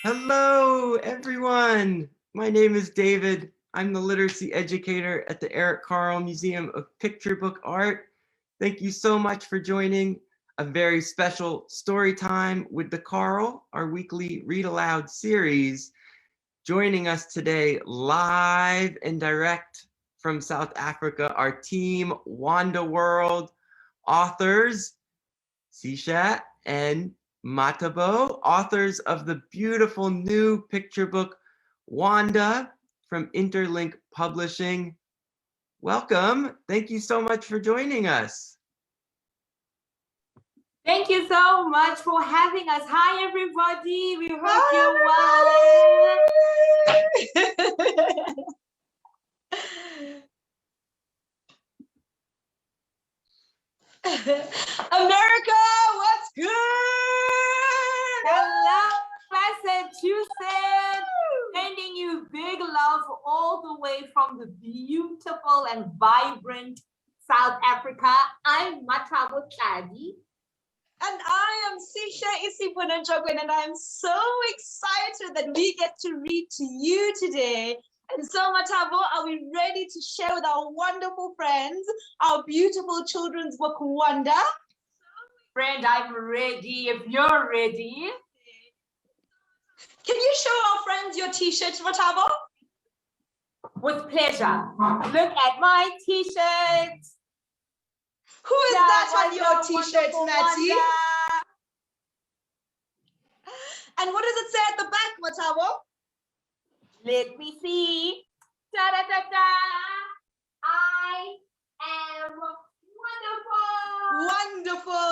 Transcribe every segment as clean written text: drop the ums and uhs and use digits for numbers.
Hello, everyone. My name is David. I'm the literacy educator at the Eric Carle Museum of Picture Book Art. Thank you so much for joining a very special story time with the Carle, our weekly read aloud series. Joining us today live and direct from South Africa, our team Wanda World authors, Sihle and Mathabo, authors of the beautiful new picture book, Wanda, from Interlink Publishing. Welcome. Thank you so much for joining us. Thank you so much for having us. Hi, everybody. We hope you're well. America, what's good? Hello, Massachusetts. Sending you big love all the way from the beautiful and vibrant South Africa. I'm Mathabo Tlali. And I am Sihle Nontshokweni, and I'm so excited that we get to read to you today. And so, Mathabo, are we ready to share with our wonderful friends our beautiful children's book, Wanda? Friend, I'm ready if you're ready. Can you show our friends your t-shirt, Mathabo? With pleasure. Look at my t-shirt. Who is that on your t-shirt, Matty? And what does it say at the back, Mathabo? Let me see. Da-da-da-da. I am wonderful. Wonderful.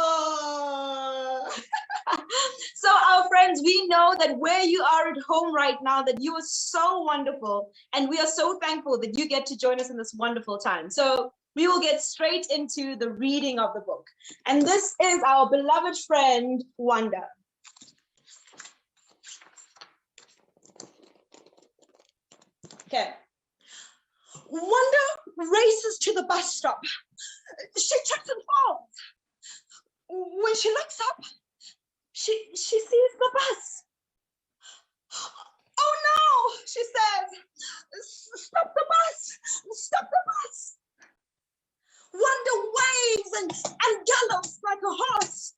So our friends, we know that where you are at home right now, that you are so wonderful. And we are so thankful that you get to join us in this wonderful time. So we will get straight into the reading of the book. And this is our beloved friend, Wanda. Okay. Wanda races to the bus stop. She trips and falls. When she looks up, she sees the bus. Oh no, she says, stop the bus, stop the bus. Wanda waves and gallops like a horse,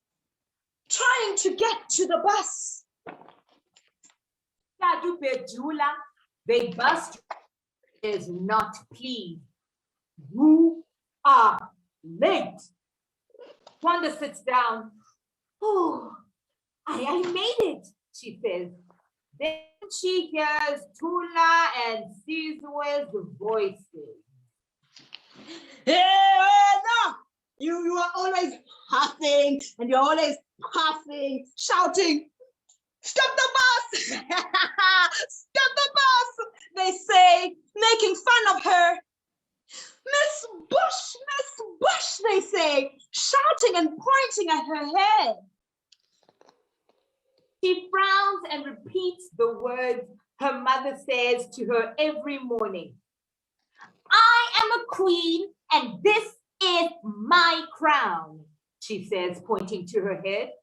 trying to get to the bus. The bus is not pleased. You are late. Wanda sits down. Oh, I made it, she says. Then she hears Tula and Sizwe's voices. Hey, no! You are always huffing and you're always puffing, shouting, stop the bus! Stop the bus! They say, making fun of her. Miss Bush, they say, shouting and pointing at her head. She frowns and repeats the words her mother says to her every morning. I am a queen and this is my crown, she says, pointing to her head.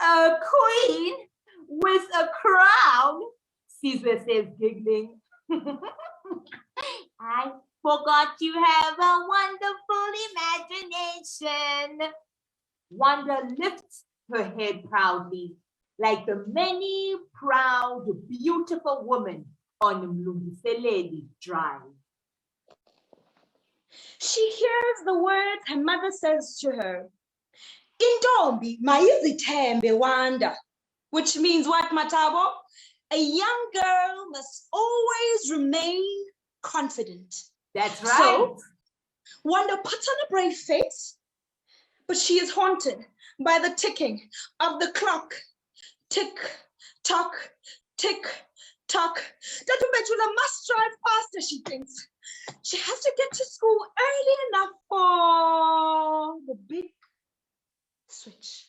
A queen with a crown, Sihle says, giggling. I forgot you have a wonderful imagination. Wanda lifts her head proudly, like the many proud, beautiful women on Mlungiseleli Drive. She hears the words her mother says to her. Intombi mayizithembe Wanda, which means what, Mathabo? A young girl must always remain confident. That's right. So, Wanda puts on a brave face, but she is haunted by the ticking of the clock. Tick, tock, tick, tock. Tatu Betula must drive faster, she thinks. She has to get to school early enough for the big switch.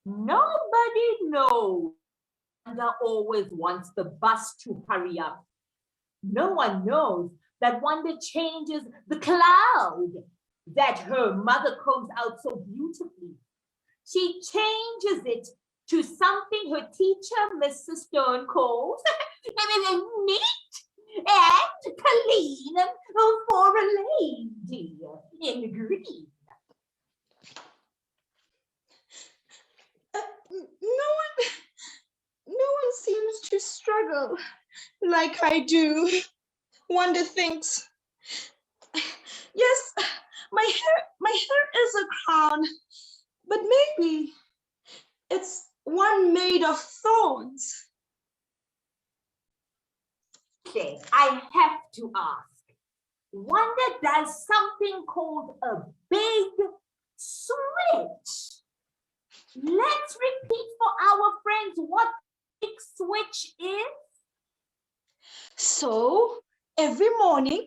Nobody knows. Wanda always wants the bus to hurry up. No one knows that Wanda changes the cloud that her mother combs out so beautifully. She changes it to something her teacher, Mrs. Stone, calls neat and clean for a lady in green. No one seems to struggle like I do. Wanda thinks. Yes, my hair is a crown, but maybe it's one made of thorns. Okay, I have to ask. Wanda does something called a big switch. Let's repeat for our friends what big switch is. So every morning,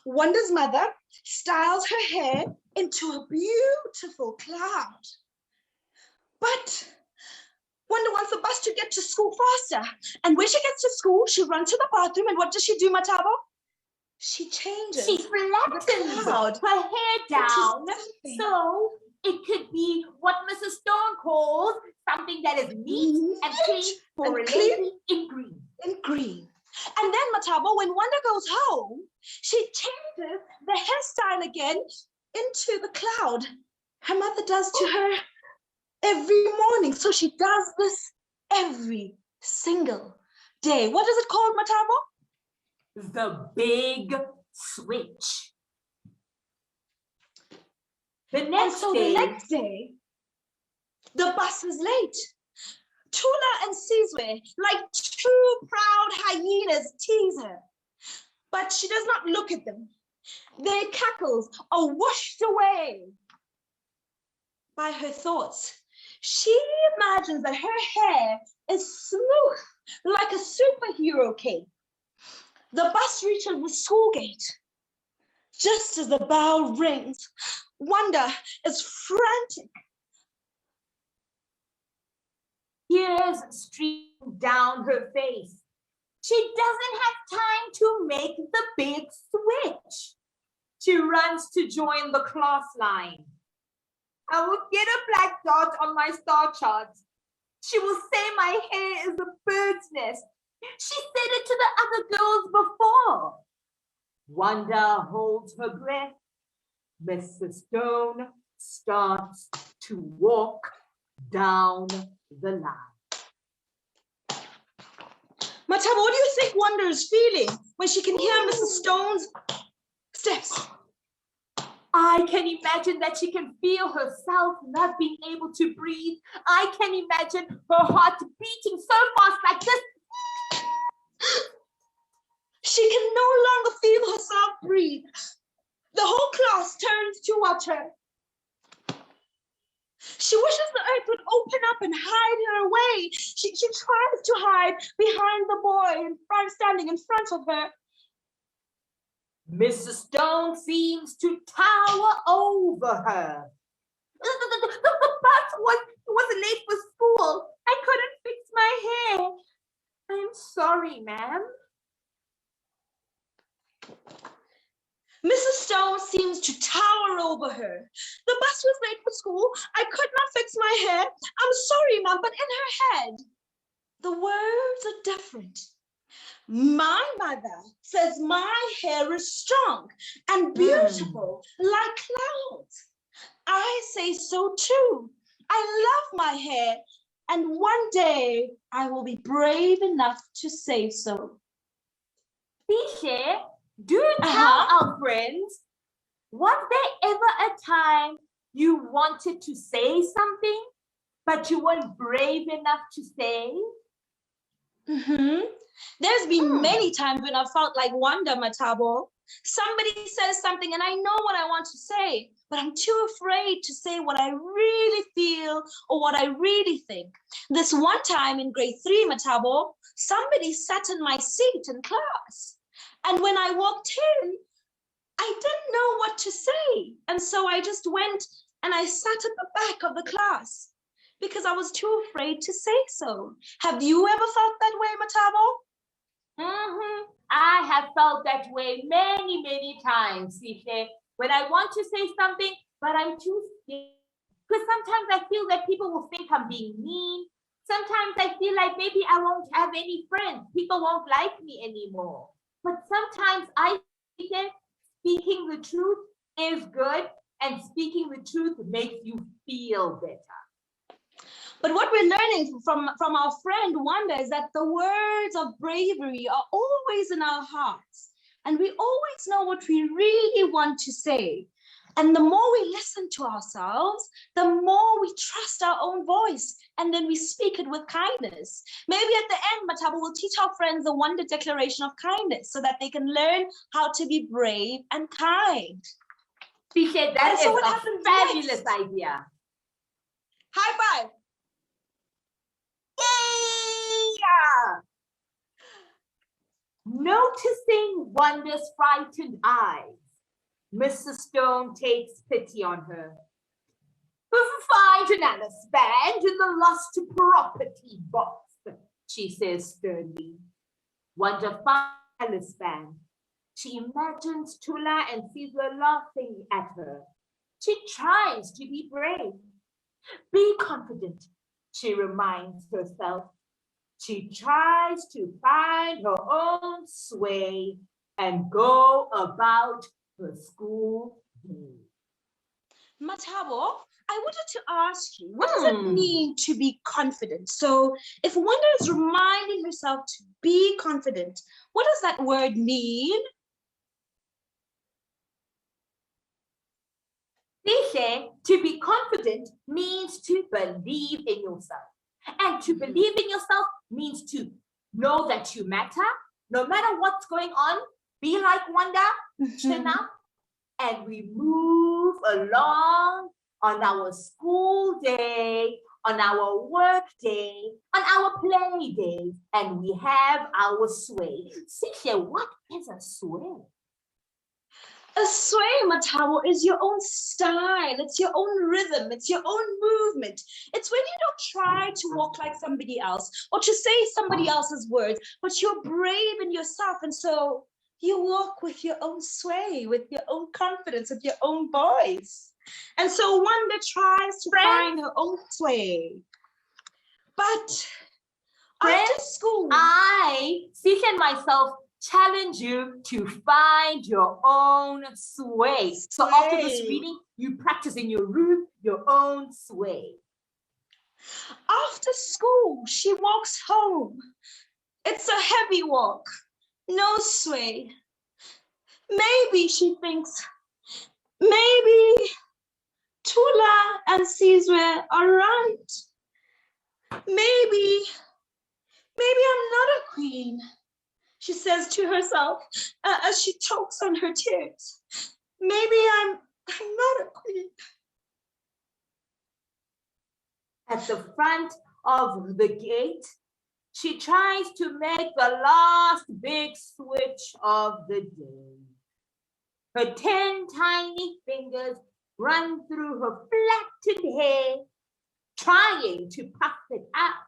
Wanda's mother styles her hair into a beautiful cloud. But Wanda wants the bus to get to school faster. And when she gets to school, she runs to the bathroom. And what does she do, Mathabo? She changes. She flattens her hair down so it could be what Mrs. Stone calls something that is neat and clean for a lady in green. In green. And then, Mathabo, when Wanda goes home, she changes the hairstyle again into the cloud her mother does to her every morning. So she does this every single day. What is it called, Mathabo? The big switch. The next day, the bus is late. Tula and Sihle, like two proud hyenas, tease her. But she does not look at them. Their cackles are washed away by her thoughts. She imagines that her hair is smooth like a superhero cape. The bus reaches the school gate. Just as the bell rings, Wanda is frantic. Tears stream down her face. She doesn't have time to make the big switch. She runs to join the class line. I will get a black dot on my star chart. She will say my hair is a bird's nest. She said it to the other girls before. Wanda holds her breath. Mrs. Stone starts to walk down the line. Mathabo, what do you think Wanda is feeling when she can hear Mrs. Stone's steps? I can imagine that she can feel herself not being able to breathe. I can imagine her heart beating so fast like this. She can no longer feel herself breathe. The whole class turns to watch her. She wishes the earth would open up and hide her away. She tries to hide behind the boy standing in front of her. Mrs. Stone seems to tower over her. The bus was late for school. I couldn't fix my hair. I'm sorry, ma'am. Mrs. Stone seems to tower over her. The bus was late for school. I could not fix my hair. I'm sorry, ma'am, but in her head, the words are different. My mother says my hair is strong and beautiful like clouds. I say so too. I love my hair, and one day I will be brave enough to say so. Sihle, do tell our friends, was there ever a time you wanted to say something, but you weren't brave enough to say? There's been many times when I felt like Wanda, Mathabo. Somebody says something and I know what I want to say, but I'm too afraid to say what I really feel or what I really think. This one time in grade 3, Mathabo, somebody sat in my seat in class. And when I walked in, I didn't know what to say. And so I just went and I sat at the back of the class because I was too afraid to say so. Have you ever felt that way, Mathabo? I have felt that way many, many times, Sihle, when I want to say something, but I'm too scared. Because sometimes I feel that people will think I'm being mean, Sometimes I feel like maybe I won't have any friends. People won't like me anymore. But sometimes I think speaking the truth is good, and speaking the truth makes you feel better. But what we're learning from our friend Wanda is that the words of bravery are always in our hearts. And we always know what we really want to say. And the more we listen to ourselves, the more we trust our own voice. And then we speak it with kindness. Maybe at the end, Mathabo will teach our friends the Wanda declaration of kindness so that they can learn how to be brave and kind. Sihle, that is a fabulous idea. High five. Yeah. Noticing Wanda's frightened eyes, Mrs. Stone takes pity on her. Find an Alice band in the lost property box, she says sternly. Wanda finds Alice band. She imagines Tula and Sihle laughing at her. She tries to be brave. Be confident, she reminds herself. She tries to find her own sway and go about her school day. Mathabo, I wanted to ask you, what does it mean to be confident? So if Wanda is reminding herself to be confident, what does that word mean? Sihle, to be confident means to believe in yourself. And to believe in yourself means to know that you matter, no matter what's going on. Be like Wanda, chin up, and we move along on our school day, on our work day, on our play days, and we have our sway. Sihle, what is a sway? A sway, Mathabo, is your own style. It's your own rhythm. It's your own movement. It's when you don't try to walk like somebody else or to say somebody else's words, but you're brave in yourself. And so you walk with your own sway, with your own confidence, with your own voice. And so Wanda tries to find her own sway. But after school, Sihle and myself, challenge you to find your own sway. So after this reading, you practice in your room your own sway. After school, she walks home. It's a heavy walk, no sway. Maybe she thinks, maybe Tula and Sihle are right. Maybe I'm not a queen, she says to herself as she chokes on her tears. Maybe I'm not a queen. At the front of the gate, she tries to make the last big switch of the day. Her 10 tiny fingers run through her flattened hair, trying to puff it out.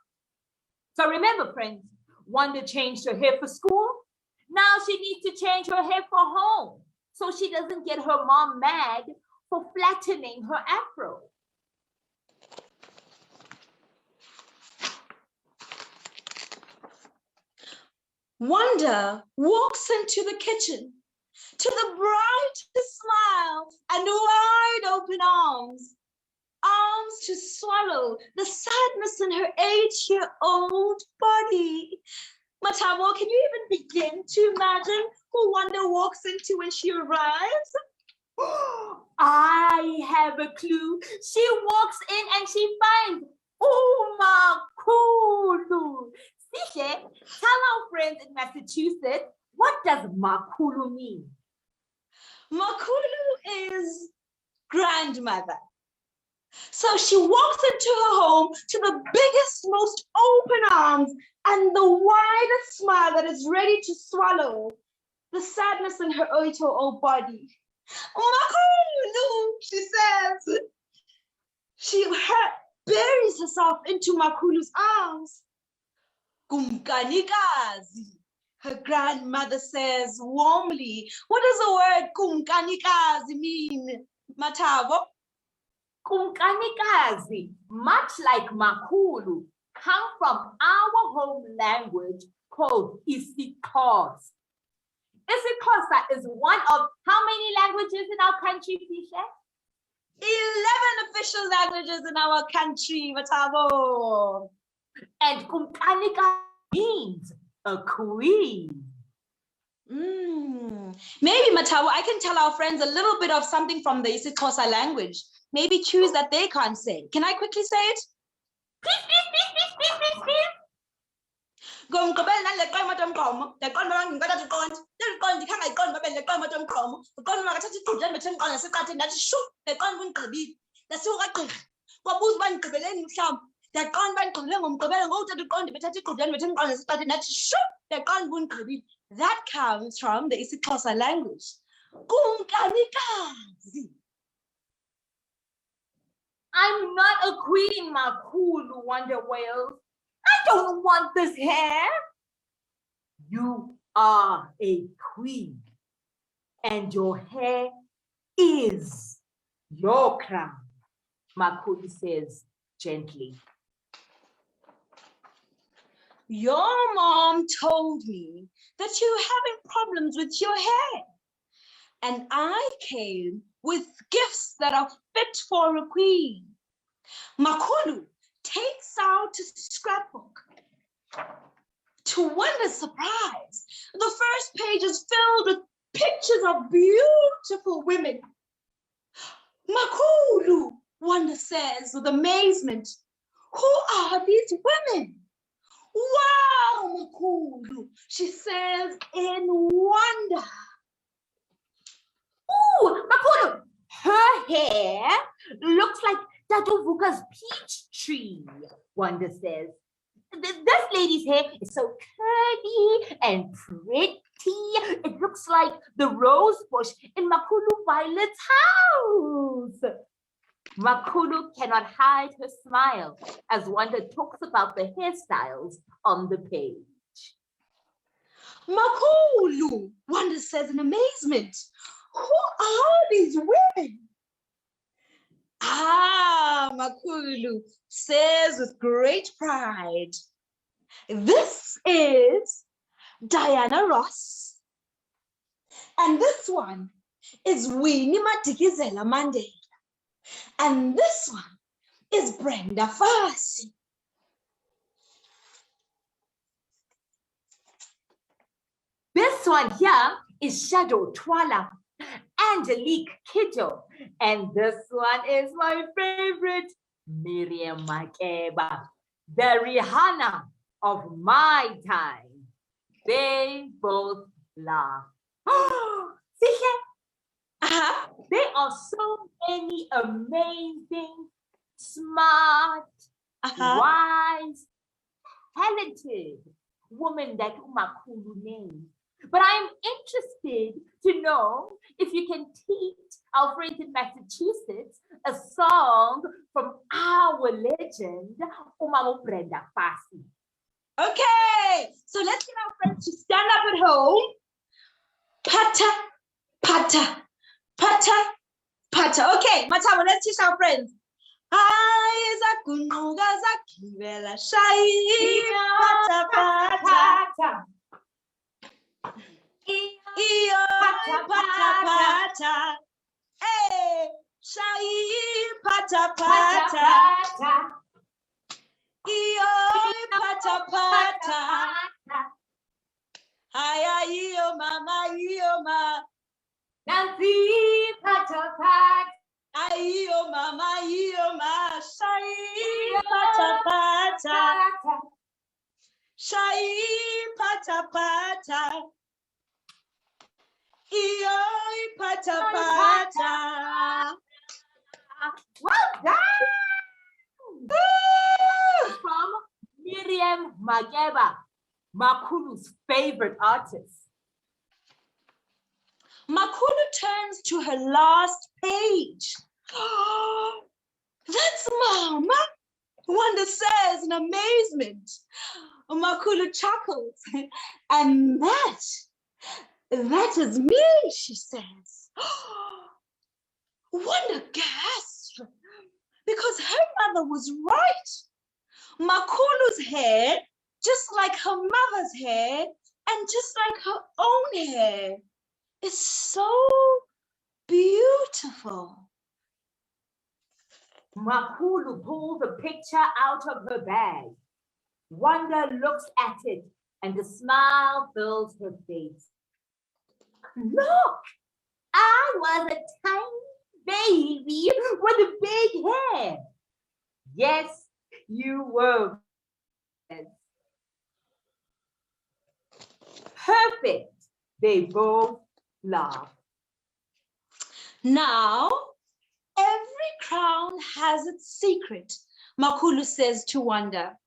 So remember, friends, Wanda changed her hair for school. Now she needs to change her hair for home so she doesn't get her mom mad for flattening her afro. Wanda walks into the kitchen to the brightest smile and wide open arms to swallow the sadness in her 8-year-old body. Mathabo, can you even begin to imagine who Wanda walks into when she arrives? I have a clue. She walks in and she finds Makulu. Sihle, tell our friends in Massachusetts, what does Makulu mean? Makulu is grandmother. So she walks into her home to the biggest, most open arms and the widest smile that is ready to swallow the sadness in her 8-year-old body. Makulu, she says. She buries herself into Makulu's arms. Kumkanikazi, her grandmother says warmly. What does the word kumkanikazi mean, Mathabo? Kumkanikazi, much like Makulu, come from our home language called isiXhosa. isiXhosa is one of how many languages in our country, Sihle? 11 official languages in our country, Mathabo. And kumkanika means a queen. Maybe, Mathabo, I can tell our friends a little bit of something from the isiXhosa language. Maybe choose that they can't say. Can I quickly say it? Please, please, please, please, please, please, please. That comes from the isiXhosa language. I'm not a queen, Makhulu, Wonder Whales. I don't want this hair. You are a queen, and your hair is your crown, Makhulu says gently. Your mom told me that you're having problems with your hair. And I came with gifts that are fit for a queen. Makhulu takes out a scrapbook. To Wanda's surprise, the first page is filled with pictures of beautiful women. Makhulu, Wanda says with amazement, who are these women? Wow, Makhulu, she says in wonder. Ooh, Makhulu, her hair looks like Tatuvuka's peach tree, Wanda says. This lady's hair is so curly and pretty. It looks like the rose bush in Makhulu Violet's house. Makhulu cannot hide her smile as Wanda talks about the hairstyles on the page. Makhulu, Wanda says in amazement. Who are these women? Ah, Makhulu says with great pride. This is Diana Ross. And this one is Winnie Madikizela Mandela. And this one is Brenda Fassie. This one here is Shadow Twala, Angelique Kidjo. And this one is my favorite, Miriam Makeba, the Rihanna of my time. They both laugh. Sihle, there are so many amazing, smart, wise, talented women that Makhulu named. But I'm interested to know if you can teach our friends in Massachusetts a song from our legend, Umama Brenda Fassie. Okay, so let's get our friends to stand up at home. Pata, pata, pata, pata. Okay, Mathabo, let's teach our friends. Pata, pata. Iyo, pata, pata. Hey, shai, pata, pata. Iyo, pata, pata. Aya, iyo, ma. Nancy, pata, pata. Iyo, ma. Shai, pata, pata. Shai, pata, pata. Iyo, pata, pata. Well done! From Miriam Makeba, Makhulu's favorite artist. Makhulu turns to her last page. That's Mama, Wanda says in amazement. Makhulu chuckles. And that is me, she says. Wanda gasped because her mother was right. Makulu's hair, just like her mother's hair, and just like her own hair, is so beautiful. Makulu pulls a picture out of her bag. Wanda looks at it and a smile fills her face. Look, I was a tiny baby with a big hair. Yes, you were. Perfect. They both laugh. Now, every crown has its secret, Makulu says to Wanda.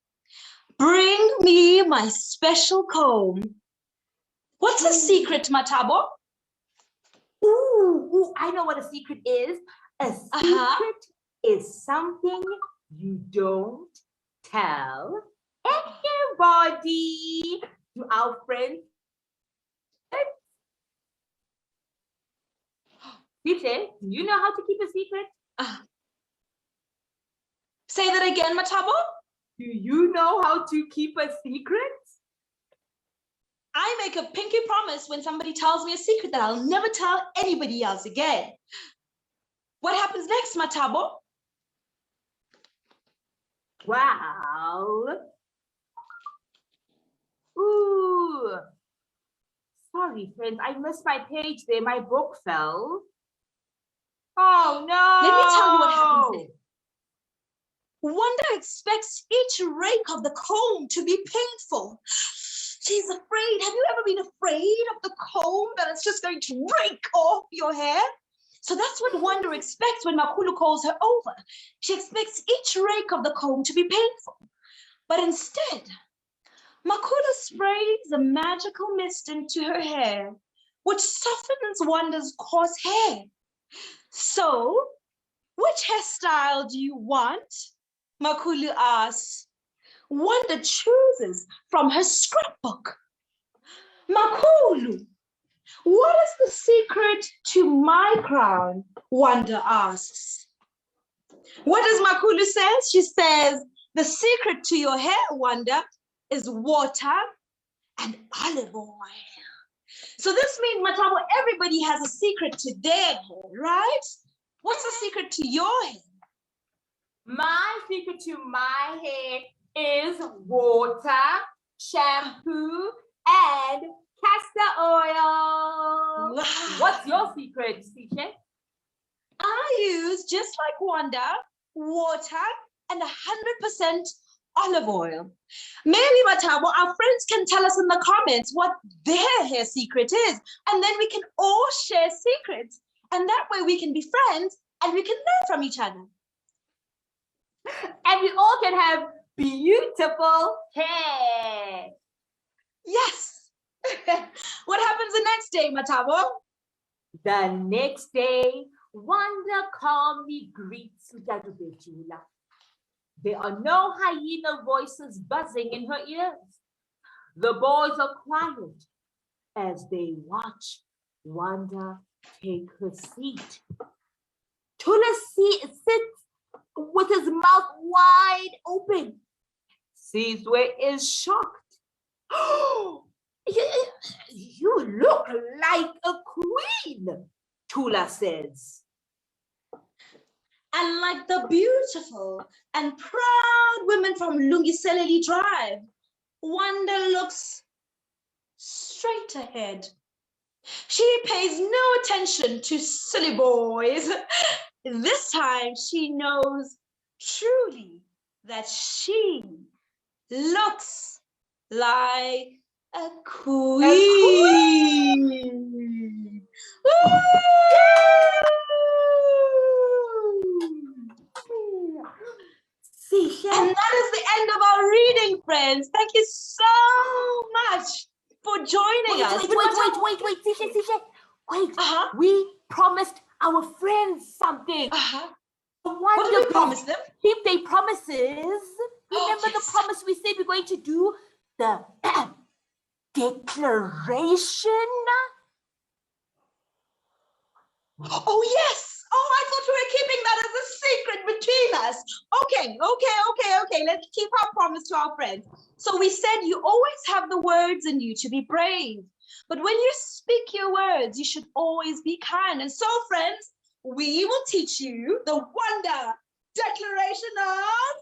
Bring me my special comb. What's a secret, Mathabo? Ooh, I know what a secret is. A secret is something you don't tell anybody. To our friends. Sihle, do you know how to keep a secret? Say that again, Mathabo. Do you know how to keep a secret? I make a pinky promise when somebody tells me a secret that I'll never tell anybody else again. What happens next, Mathabo? Wow. Ooh. Sorry, friends. I missed my page there. My book fell. Oh, no. Let me tell you what happens then. Wanda expects each rake of the comb to be painful. She's afraid. Have you ever been afraid of the comb that it's just going to rake off your hair? So that's what Wanda expects when Makulu calls her over. She expects each rake of the comb to be painful. But instead, Makulu sprays a magical mist into her hair, which softens Wanda's coarse hair. So, which hairstyle do you want? Makulu asks. Wanda chooses from her scrapbook. Makulu, what is the secret to my crown? Wanda asks. What does Makulu say? She says, the secret to your hair, Wanda, is water and olive oil. So this means, Mathabo, everybody has a secret to their hair, right? What's the secret to your hair? My secret to my hair is water, shampoo, and castor oil. Wow. What's your secret, Sihle? I use, just like Wanda, water and 100% olive oil. Maybe, Mathabo, our friends can tell us in the comments what their hair secret is, and then we can all share secrets. And that way we can be friends and we can learn from each other. And we all can have beautiful hair. Yes. What happens the next day, Mathabo? The next day, Wanda calmly greets Utatu Betula. There are no hyena voices buzzing in her ears. The boys are quiet as they watch Wanda take her seat. Tula sits with his mouth wide open. Sizwe is shocked. You look like a queen, Tula says. And like the beautiful and proud women from Lungiseleli Drive, Wanda looks straight ahead. She pays no attention to silly boys. This time she knows truly that she looks like a queen. And that is the end of our reading, friends. Thank you so much for joining us. Wait, Sihle. Wait, we promised our friends something. What did we promise them? Keep their promises. Remember the Yes. promise we said we're going to do? The declaration? Oh, yes. Oh, I thought we were keeping that as a secret between us. Okay. Okay, let's keep our promise to our friends. So we said you always have the words in you to be brave. But when you speak your words, you should always be kind. And so, friends, we will teach you the Wanda Declaration of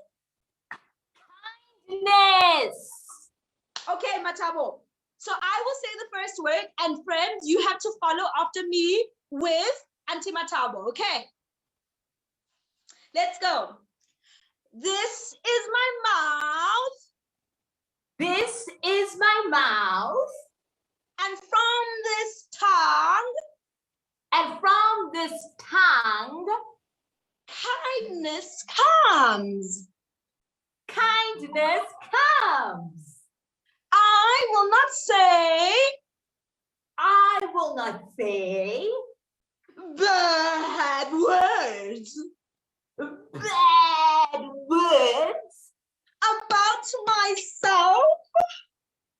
Kindness. Okay, Mathabo. So I will say the first word, and friends, you have to follow after me with Auntie Mathabo, okay? Let's go. This is my mouth. This is my mouth. And from this tongue, And from this tongue, kindness comes. kindness comes. I will not say I will not say bad words bad words about myself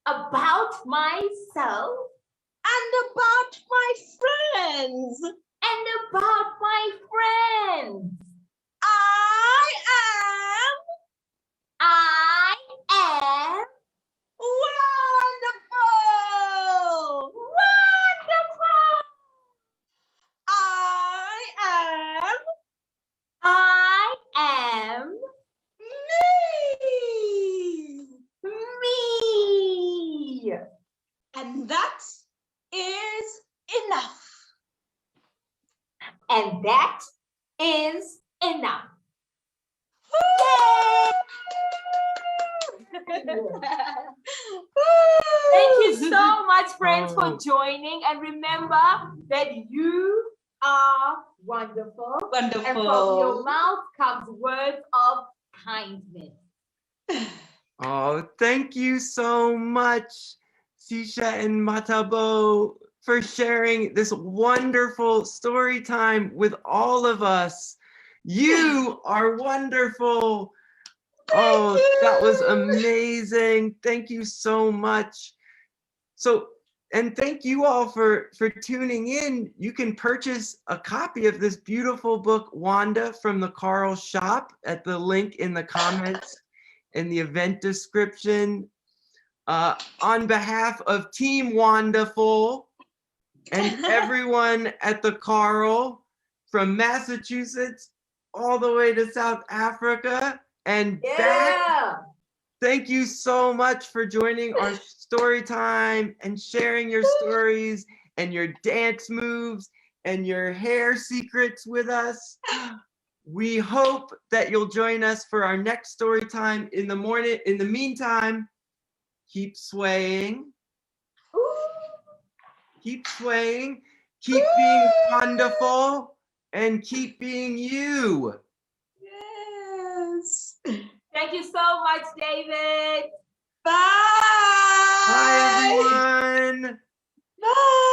about myself and about my friends. and about my friends. I I am am wonderful. wonderful. I I am me. me. And that is enough. And that is enough. Thank you so much, friends, for joining. And remember that you are wonderful. Wonderful. And from your mouth comes words of kindness. Oh, thank you so much, Sihle and Mathabo, for sharing this wonderful story time with all of us. You are wonderful. Oh, that was amazing. Thank you so much. So, and thank you all for tuning in. You can purchase a copy of this beautiful book, Wanda, from the Carle Shop at the link in the comments in the event description. On behalf of Team Wonderful and everyone at the Carle, from Massachusetts all the way to South Africa and back. Thank you so much for joining our story time and sharing your stories and your dance moves and your hair secrets with us. We hope that you'll join us for our next story time in the morning. In the meantime, keep swaying. Keep swaying. Keep being wonderful and keep being you. Yes. Thank you so much, David. Bye. Bye, everyone. Bye.